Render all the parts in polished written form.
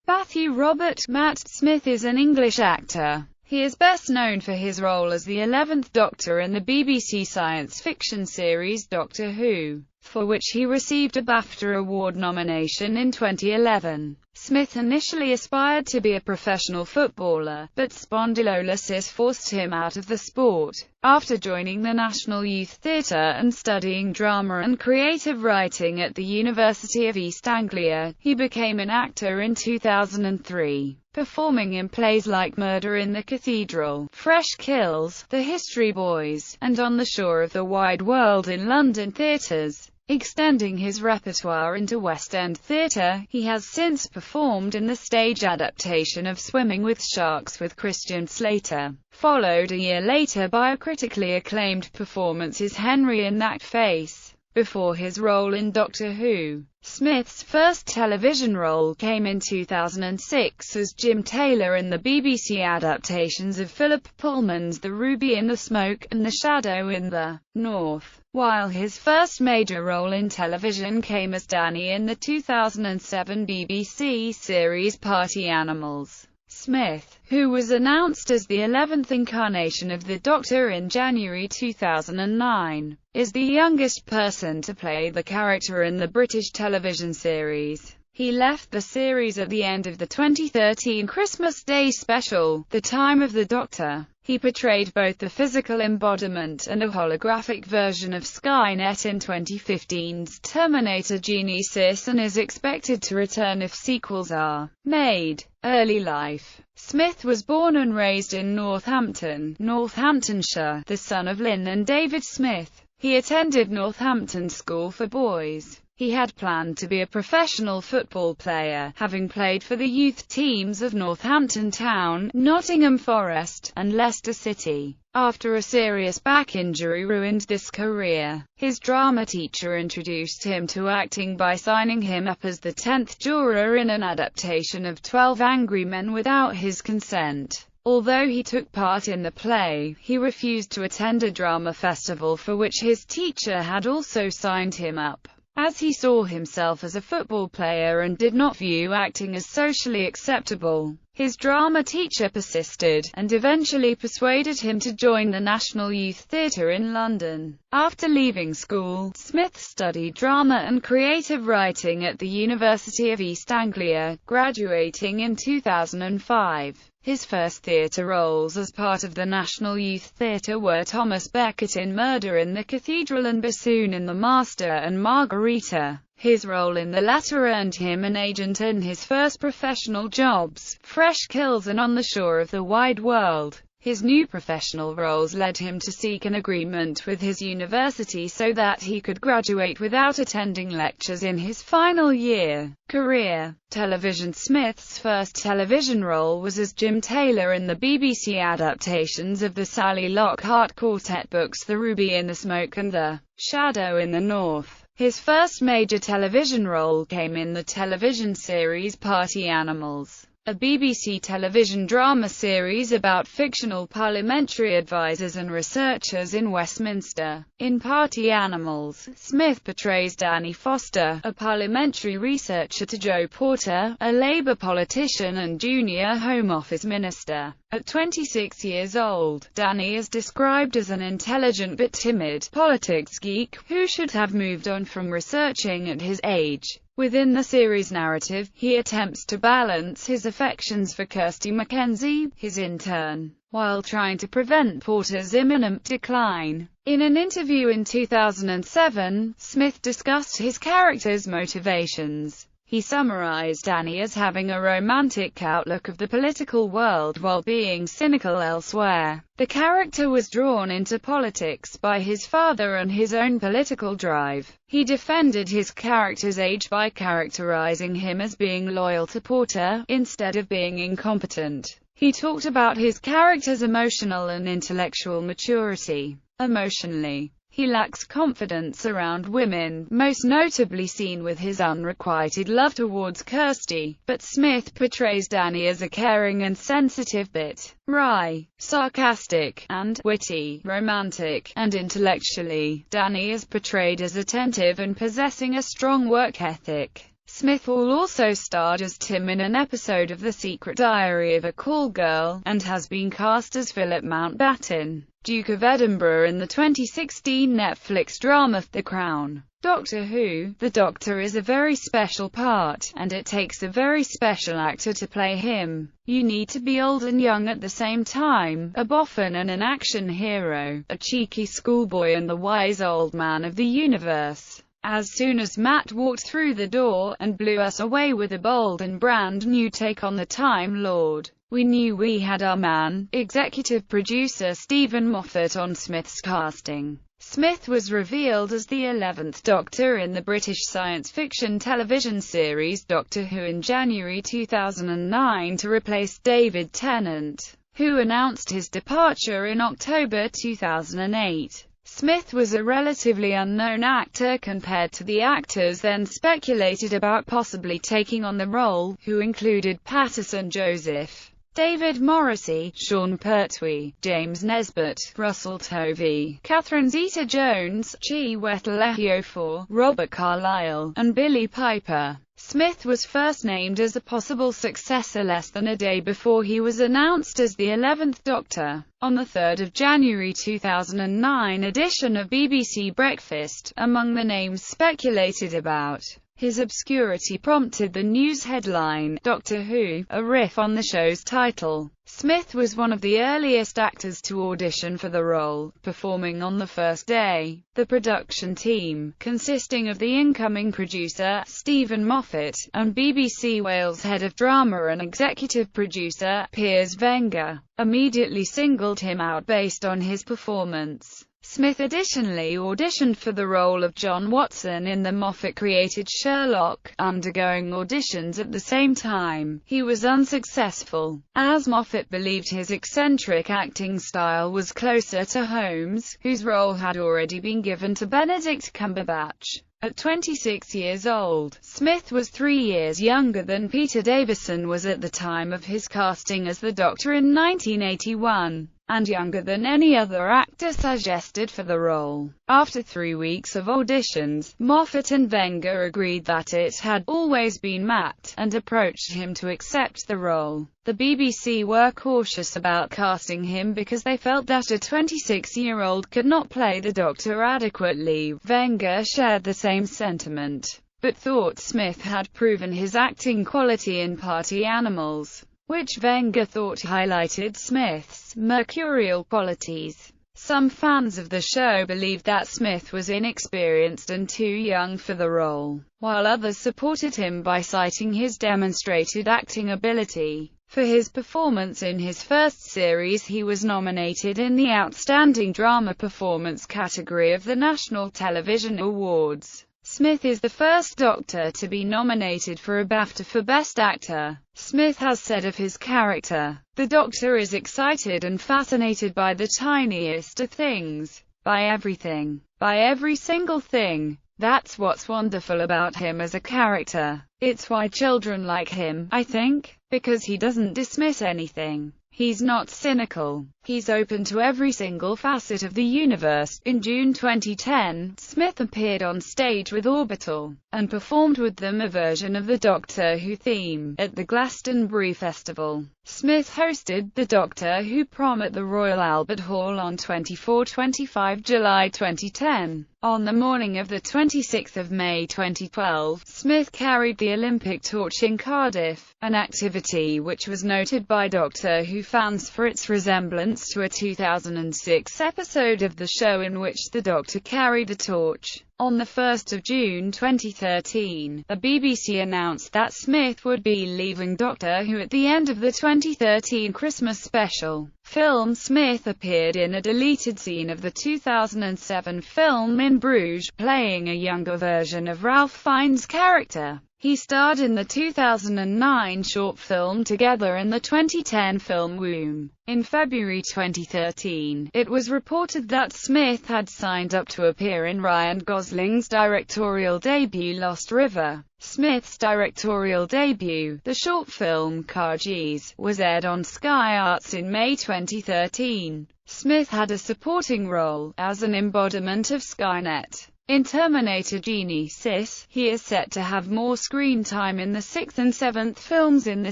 Matthew Robert Matt Smith is an English actor. He is best known for his role as the 11th Doctor in the BBC science fiction series Doctor Who, for which he received a BAFTA Award nomination in 2011. Smith initially aspired to be a professional footballer, but spondylolysis forced him out of the sport. After joining the National Youth Theatre and studying drama and creative writing at the University of East Anglia, he became an actor in 2003, performing in plays like Murder in the Cathedral, Fresh Kills, The History Boys, and On the Shore of the Wide World in London theatres. Extending his repertoire into West End theatre, he has since performed in the stage adaptation of Swimming with Sharks with Christian Slater, followed a year later by a critically acclaimed performance as Henry in That Face. Before his role in Doctor Who, Smith's first television role came in 2006 as Jim Taylor in the BBC adaptations of Philip Pullman's The Ruby in the Smoke and The Shadow in the North, while his first major role in television came as Danny in the 2007 BBC series Party Animals. Smith, who was announced as the 11th incarnation of the Doctor in January 2009, is the youngest person to play the character in the British television series. He left the series at the end of the 2013 Christmas Day special, The Time of the Doctor. He portrayed both the physical embodiment and a holographic version of Skynet in 2015's Terminator Genesis and is expected to return if sequels are made. Early life. Smith was born and raised in Northampton, Northamptonshire, the son of Lynn and David Smith. He attended Northampton School for Boys. He had planned to be a professional football player, having played for the youth teams of Northampton Town, Nottingham Forest, and Leicester City. After a serious back injury ruined this career, his drama teacher introduced him to acting by signing him up as the 10th juror in an adaptation of 12 Angry Men without his consent. Although he took part in the play, he refused to attend a drama festival for which his teacher had also signed him up, as he saw himself as a football player and did not view acting as socially acceptable. His drama teacher persisted, and eventually persuaded him to join the National Youth Theatre in London. After leaving school, Smith studied drama and creative writing at the University of East Anglia, graduating in 2005. His first theatre roles as part of the National Youth Theatre were Thomas Becket in Murder in the Cathedral and Bassoon in The Master and Margarita. His role in the latter earned him an agent in his first professional jobs, Fresh Kills and On the Shore of the Wide World. His new professional roles led him to seek an agreement with his university so that he could graduate without attending lectures in his final year. Career. Television. Smith's first television role was as Jim Taylor in the BBC adaptations of the Sally Lockhart Quartet books The Ruby in the Smoke and The Shadow in the North. His first major television role came in the television series Party Animals, a BBC television drama series about fictional parliamentary advisers and researchers in Westminster. In Party Animals, Smith portrays Danny Foster, a parliamentary researcher to Joe Porter, a Labour politician and junior Home Office minister. At 26 years old, Danny is described as an intelligent but timid politics geek, who should have moved on from researching at his age. Within the series narrative, he attempts to balance his affections for Kirsty Mackenzie, his intern, while trying to prevent Porter's imminent decline. In an interview in 2007, Smith discussed his character's motivations. He summarized Danny as having a romantic outlook of the political world while being cynical elsewhere. The character was drawn into politics by his father and his own political drive. He defended his character's age by characterizing him as being loyal to Porter, instead of being incompetent. He talked about his character's emotional and intellectual maturity. Emotionally, he lacks confidence around women, most notably seen with his unrequited love towards Kirsty, but Smith portrays Danny as a caring and sensitive bit wry, sarcastic, and witty, romantic, and intellectually, Danny is portrayed as attentive and possessing a strong work ethic. Smith also starred as Tim in an episode of The Secret Diary of a Call Girl, and has been cast as Philip Mountbatten, Duke of Edinburgh in the 2016 Netflix drama The Crown. Doctor Who. The Doctor is a very special part, and it takes a very special actor to play him. You need to be old and young at the same time, a boffin and an action hero, a cheeky schoolboy and the wise old man of the universe. As soon as Matt walked through the door, and blew us away with a bold and brand new take on the Time Lord, we knew we had our man. Executive producer Stephen Moffat on Smith's casting. Smith was revealed as the 11th Doctor in the British science fiction television series Doctor Who in January 2009 to replace David Tennant, who announced his departure in October 2008. Smith was a relatively unknown actor compared to the actors then speculated about possibly taking on the role, who included Patterson Joseph, David Morrissey, Sean Pertwee, James Nesbitt, Russell Tovey, Catherine Zeta-Jones, Chiwetel Ejiofor, Robert Carlyle, and Billie Piper. Smith was first named as a possible successor less than a day before he was announced as the 11th Doctor. On the 3rd of January 2009 edition of BBC Breakfast, among the names speculated about his obscurity prompted the news headline, Doctor Who, a riff on the show's title. Smith was one of the earliest actors to audition for the role, performing on the first day. The production team, consisting of the incoming producer, Stephen Moffat, and BBC Wales head of drama and executive producer, Piers Wenger, immediately singled him out based on his performance. Smith additionally auditioned for the role of John Watson in the Moffat-created Sherlock, undergoing auditions at the same time. He was unsuccessful, as Moffat believed his eccentric acting style was closer to Holmes, whose role had already been given to Benedict Cumberbatch. At 26 years old, Smith was 3 years younger than Peter Davison was at the time of his casting as the Doctor in 1981, and younger than any other actor suggested for the role. After 3 weeks of auditions, Moffat and Wenger agreed that it had always been Matt, and approached him to accept the role. The BBC were cautious about casting him because they felt that a 26-year-old could not play the Doctor adequately. Wenger shared the same sentiment, but thought Smith had proven his acting quality in Party Animals, which Wenger thought highlighted Smith's mercurial qualities. Some fans of the show believed that Smith was inexperienced and too young for the role, while others supported him by citing his demonstrated acting ability. For his performance in his first series, he was nominated in the Outstanding Drama Performance category of the National Television Awards. Smith is the first Doctor to be nominated for a BAFTA for Best Actor. Smith has said of his character, "The Doctor is excited and fascinated by the tiniest of things, by everything, by every single thing. That's what's wonderful about him as a character. It's why children like him, I think, because he doesn't dismiss anything. He's not cynical. He's open to every single facet of the universe." In June 2010, Smith appeared on stage with Orbital, and performed with them a version of the Doctor Who theme, at the Glastonbury Festival. Smith hosted the Doctor Who prom at the Royal Albert Hall on 24-25 July 2010. On the morning of the 26th of May 2012, Smith carried the Olympic torch in Cardiff, an activity which was noted by Doctor Who fans for its resemblance to a 2006 episode of the show in which the Doctor carried the torch. On the 1st of June 2013, the BBC announced that Smith would be leaving Doctor Who at the end of the 2013 Christmas special film. Smith appeared in a deleted scene of the 2007 film In Bruges, playing a younger version of Ralph Fiennes' character. He starred in the 2009 short film Together and the 2010 film Womb. In February 2013, it was reported that Smith had signed up to appear in Ryan Gosling's directorial debut Lost River. Smith's directorial debut, the short film Cargees, was aired on Sky Arts in May 2013. Smith had a supporting role, as an embodiment of Skynet. In Terminator Genesis, he is set to have more screen time in the 6th and 7th films in the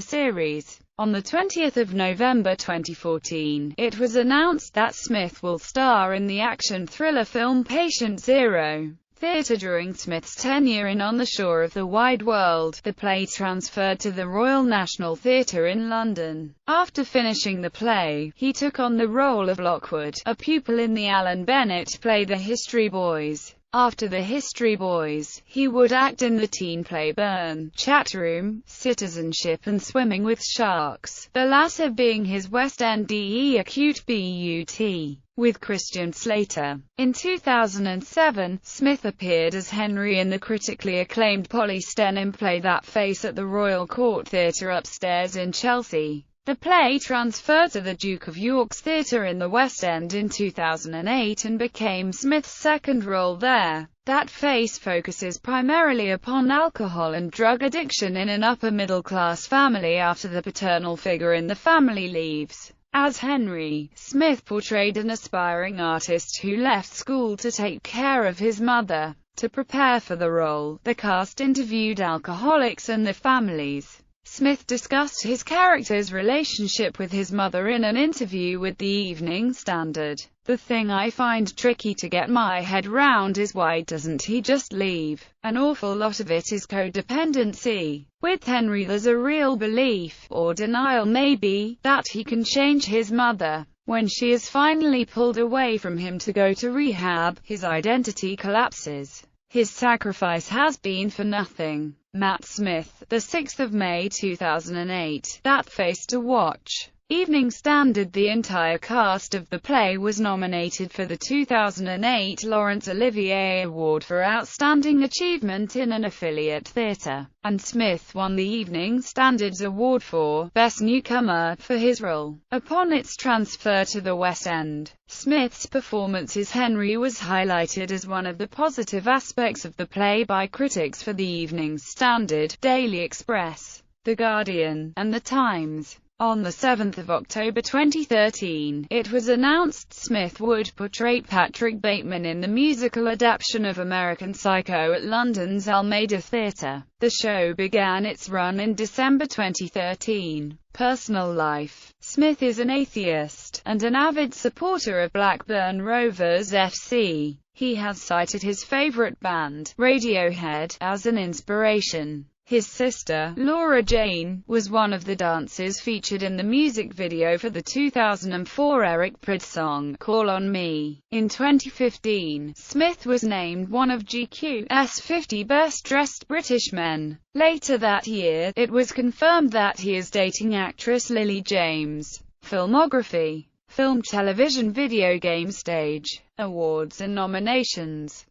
series. On the 20th of November 2014, it was announced that Smith will star in the action thriller film Patient Zero. Theatre. During Smith's tenure in On the Shore of the Wide World, the play transferred to the Royal National Theatre in London. After finishing the play, he took on the role of Lockwood, a pupil in the Alan Bennett play The History Boys. After The History Boys, he would act in the teen play Burn, Chatroom, Citizenship and Swimming with Sharks, the latter being his West End DE acute BUT, with Christian Slater. In 2007, Smith appeared as Henry in the critically acclaimed Polly Stenham play That Face at the Royal Court Theatre upstairs in Chelsea. The play transferred to the Duke of York's Theatre in the West End in 2008 and became Smith's second role there. That Face focuses primarily upon alcohol and drug addiction in an upper-middle-class family after the paternal figure in the family leaves. As Henry, Smith portrayed an aspiring artist who left school to take care of his mother. To prepare for the role, the cast interviewed alcoholics and their families. Smith discussed his character's relationship with his mother in an interview with the Evening Standard. "The thing I find tricky to get my head round is why doesn't he just leave? An awful lot of it is codependency. With Henry there's a real belief, or denial maybe, that he can change his mother. When she is finally pulled away from him to go to rehab, his identity collapses. His sacrifice has been for nothing." Matt Smith, the 6th of May 2008. That Face to watch. Evening Standard. The entire cast of the play was nominated for the 2008 Laurence Olivier Award for Outstanding Achievement in an Affiliate Theatre, and Smith won the Evening Standard's award for Best Newcomer for his role. Upon its transfer to the West End, Smith's performance as Henry was highlighted as one of the positive aspects of the play by critics for the Evening Standard, Daily Express, The Guardian, and The Times. On the 7th of October 2013, it was announced Smith would portray Patrick Bateman in the musical adaptation of American Psycho at London's Almeida Theatre. The show began its run in December 2013. Personal life. Smith is an atheist, and an avid supporter of Blackburn Rovers FC. He has cited his favourite band, Radiohead, as an inspiration. His sister, Laura Jane, was one of the dancers featured in the music video for the 2004 Eric Prydz song, Call on Me. In 2015, Smith was named one of GQ's 50 best-dressed British men. Later that year, it was confirmed that he is dating actress Lily James. Filmography. Film, television, video game, stage, awards and nominations.